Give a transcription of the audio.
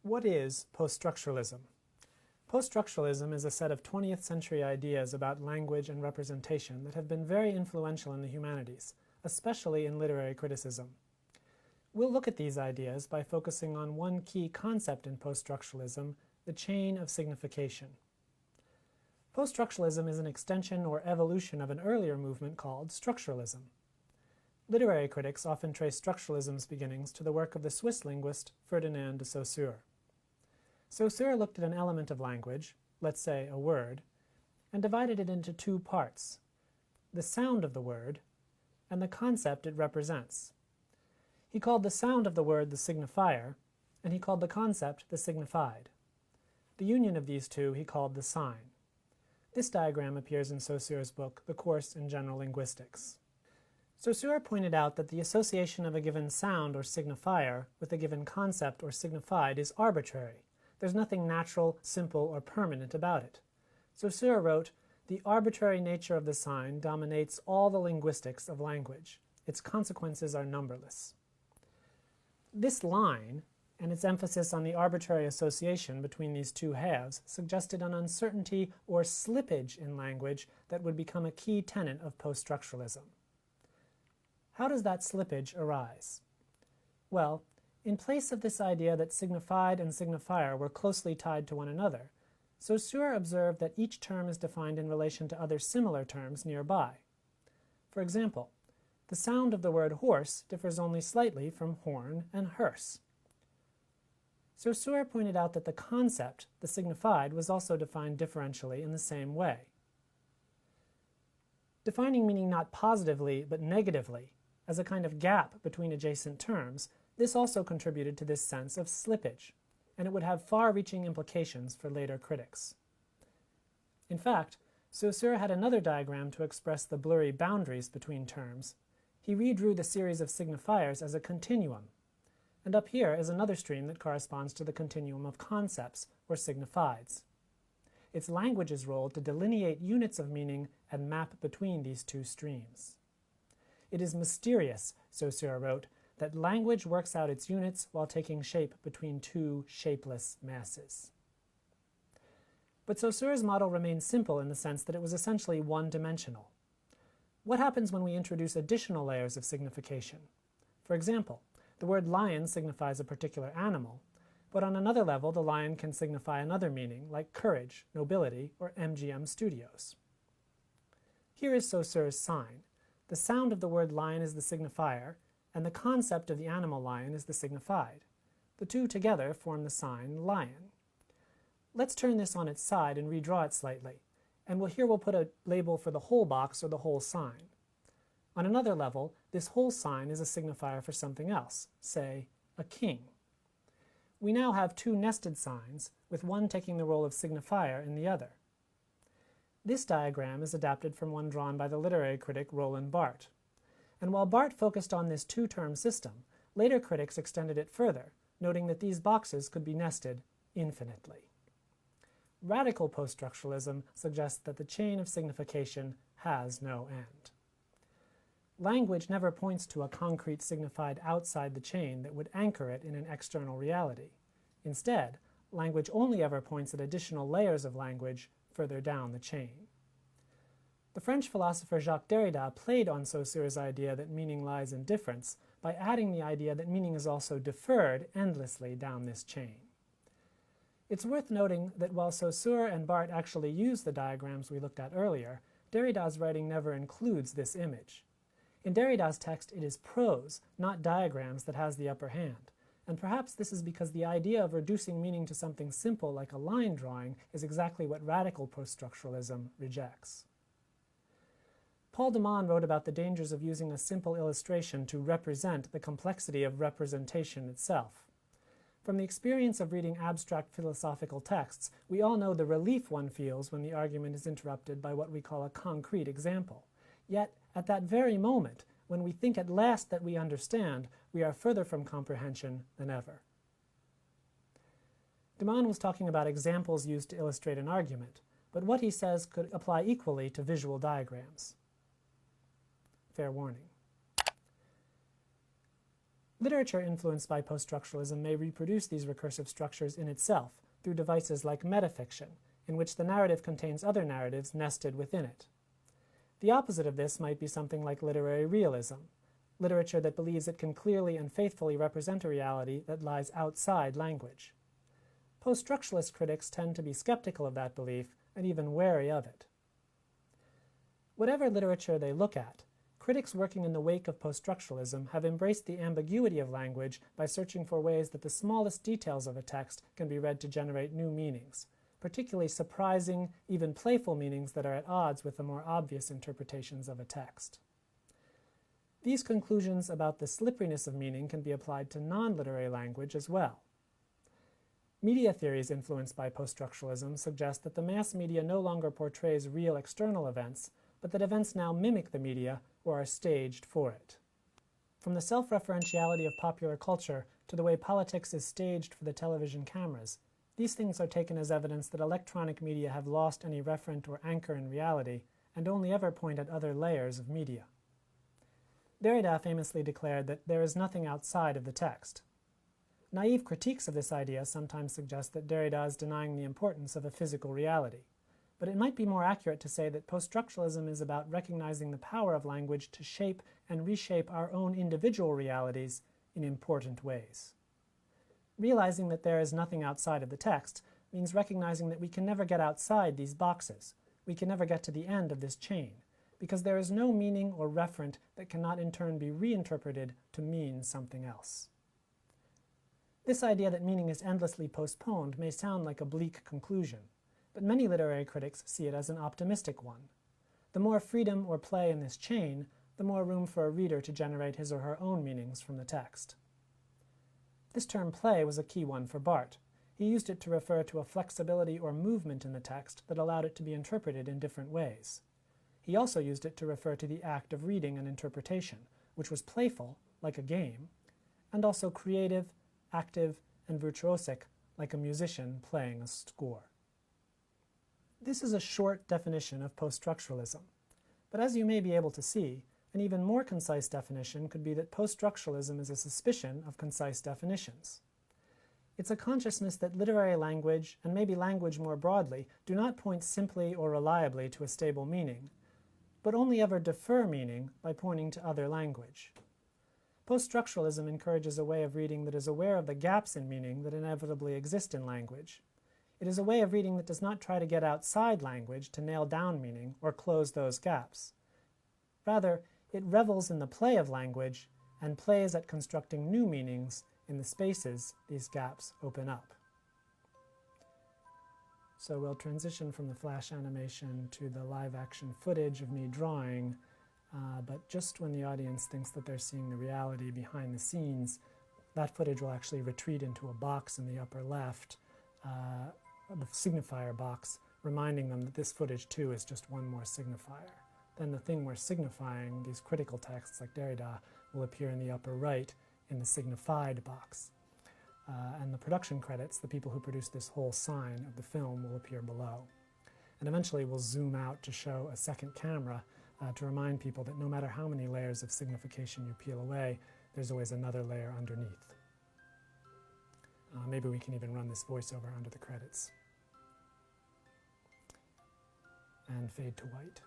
What is poststructuralism? Poststructuralism is a set of 20th century ideas about language and representation that have been very influential in the humanities, especially in literary criticism. We'll look at these ideas by focusing on one key concept in poststructuralism, the chain of signification. Poststructuralism is an extension or evolution of an earlier movement called structuralism. Literary critics often trace structuralism's beginnings to the work of the Swiss linguist Ferdinand de Saussure. Saussure looked at an element of language, let's say a word, and divided it into two parts, the sound of the word and the concept it represents. He called the sound of the word the signifier, and he called the concept the signified. The union of these two he called the sign. This diagram appears in Saussure's book, The Course in General Linguistics. Saussure pointed out that the association of a given sound or signifier with a given concept or signified is arbitrary. There's nothing natural, simple, or permanent about it. Saussure wrote, "The arbitrary nature of the sign dominates all the linguistics of language. Its consequences are numberless." This line, and its emphasis on the arbitrary association between these two halves, suggested an uncertainty or slippage in language that would become a key tenet of poststructuralism. How does that slippage arise? Well, in place of this idea that signified and signifier were closely tied to one another, Saussure observed that each term is defined in relation to other similar terms nearby. For example, the sound of the word horse differs only slightly from horn and hearse. Saussure pointed out that the concept, the signified, was also defined differentially in the same way. Defining meaning not positively but negatively, as a kind of gap between adjacent terms, this also contributed to this sense of slippage, and it would have far-reaching implications for later critics. In fact, Saussure had another diagram to express the blurry boundaries between terms. He redrew the series of signifiers as a continuum, and up here is another stream that corresponds to the continuum of concepts, or signifieds. It's language's role to delineate units of meaning and map between these two streams. It is mysterious, Saussure wrote, that language works out its units while taking shape between two shapeless masses. But Saussure's model remained simple in the sense that it was essentially one-dimensional. What happens when we introduce additional layers of signification? For example, the word lion signifies a particular animal, but on another level the lion can signify another meaning, like courage, nobility, or MGM Studios. Here is Saussure's sign. The sound of the word lion is the signifier, and the concept of the animal lion is the signified. The two together form the sign lion. Let's turn this on its side and redraw it slightly, and we'll put a label for the whole box or the whole sign. On another level, this whole sign is a signifier for something else, say, a king. We now have two nested signs, with one taking the role of signifier in the other. This diagram is adapted from one drawn by the literary critic Roland Barthes. And while Barthes focused on this two-term system, later critics extended it further, noting that these boxes could be nested infinitely. Radical poststructuralism suggests that the chain of signification has no end. Language never points to a concrete signified outside the chain that would anchor it in an external reality. Instead, language only ever points at additional layers of language further down the chain. The French philosopher Jacques Derrida played on Saussure's idea that meaning lies in difference by adding the idea that meaning is also deferred endlessly down this chain. It's worth noting that while Saussure and Barthes actually use the diagrams we looked at earlier, Derrida's writing never includes this image. In Derrida's text, it is prose, not diagrams, that has the upper hand, and perhaps this is because the idea of reducing meaning to something simple like a line drawing is exactly what radical poststructuralism rejects. Paul de Man wrote about the dangers of using a simple illustration to represent the complexity of representation itself. From the experience of reading abstract philosophical texts, we all know the relief one feels when the argument is interrupted by what we call a concrete example. Yet, at that very moment, when we think at last that we understand, we are further from comprehension than ever. De Man was talking about examples used to illustrate an argument, but what he says could apply equally to visual diagrams. Fair warning. Literature influenced by post-structuralism may reproduce these recursive structures in itself through devices like metafiction, in which the narrative contains other narratives nested within it. The opposite of this might be something like literary realism, literature that believes it can clearly and faithfully represent a reality that lies outside language. Post-structuralist critics tend to be skeptical of that belief and even wary of it. Whatever literature they look at, critics working in the wake of post-structuralism have embraced the ambiguity of language by searching for ways that the smallest details of a text can be read to generate new meanings, particularly surprising, even playful meanings that are at odds with the more obvious interpretations of a text. These conclusions about the slipperiness of meaning can be applied to non-literary language as well. Media theories influenced by post-structuralism suggest that the mass media no longer portrays real external events, but that events now mimic the media or are staged for it. From the self-referentiality of popular culture to the way politics is staged for the television cameras, these things are taken as evidence that electronic media have lost any referent or anchor in reality and only ever point at other layers of media. Derrida famously declared that there is nothing outside of the text. Naive critiques of this idea sometimes suggest that Derrida is denying the importance of a physical reality, but it might be more accurate to say that post-structuralism is about recognizing the power of language to shape and reshape our own individual realities in important ways. Realizing that there is nothing outside of the text means recognizing that we can never get outside these boxes. We can never get to the end of this chain, because there is no meaning or referent that cannot in turn be reinterpreted to mean something else. This idea that meaning is endlessly postponed may sound like a bleak conclusion, but many literary critics see it as an optimistic one. The more freedom or play in this chain, the more room for a reader to generate his or her own meanings from the text. This term play was a key one for Barthes. He used it to refer to a flexibility or movement in the text that allowed it to be interpreted in different ways. He also used it to refer to the act of reading and interpretation, which was playful, like a game, and also creative, active, and virtuosic, like a musician playing a score. This is a short definition of post-structuralism, but as you may be able to see, an even more concise definition could be that post-structuralism is a suspicion of concise definitions. It's a consciousness that literary language, and maybe language more broadly, do not point simply or reliably to a stable meaning, but only ever defer meaning by pointing to other language. Post-structuralism encourages a way of reading that is aware of the gaps in meaning that inevitably exist in language. It is a way of reading that does not try to get outside language to nail down meaning or close those gaps. Rather, it revels in the play of language and plays at constructing new meanings in the spaces these gaps open up. So we'll transition from the flash animation to the live-action footage of me drawing, but just when the audience thinks that they're seeing the reality behind the scenes, that footage will actually retreat into a box in the upper left, the signifier box, reminding them that this footage too is just one more signifier. Then the thing we're signifying, these critical texts like Derrida, will appear in the upper right in the signified box. And the production credits, the people who produced this whole sign of the film, will appear below. And eventually we'll zoom out to show a second camera to remind people that no matter how many layers of signification you peel away, there's always another layer underneath. Maybe we can even run this voiceover under the credits. And fade to white.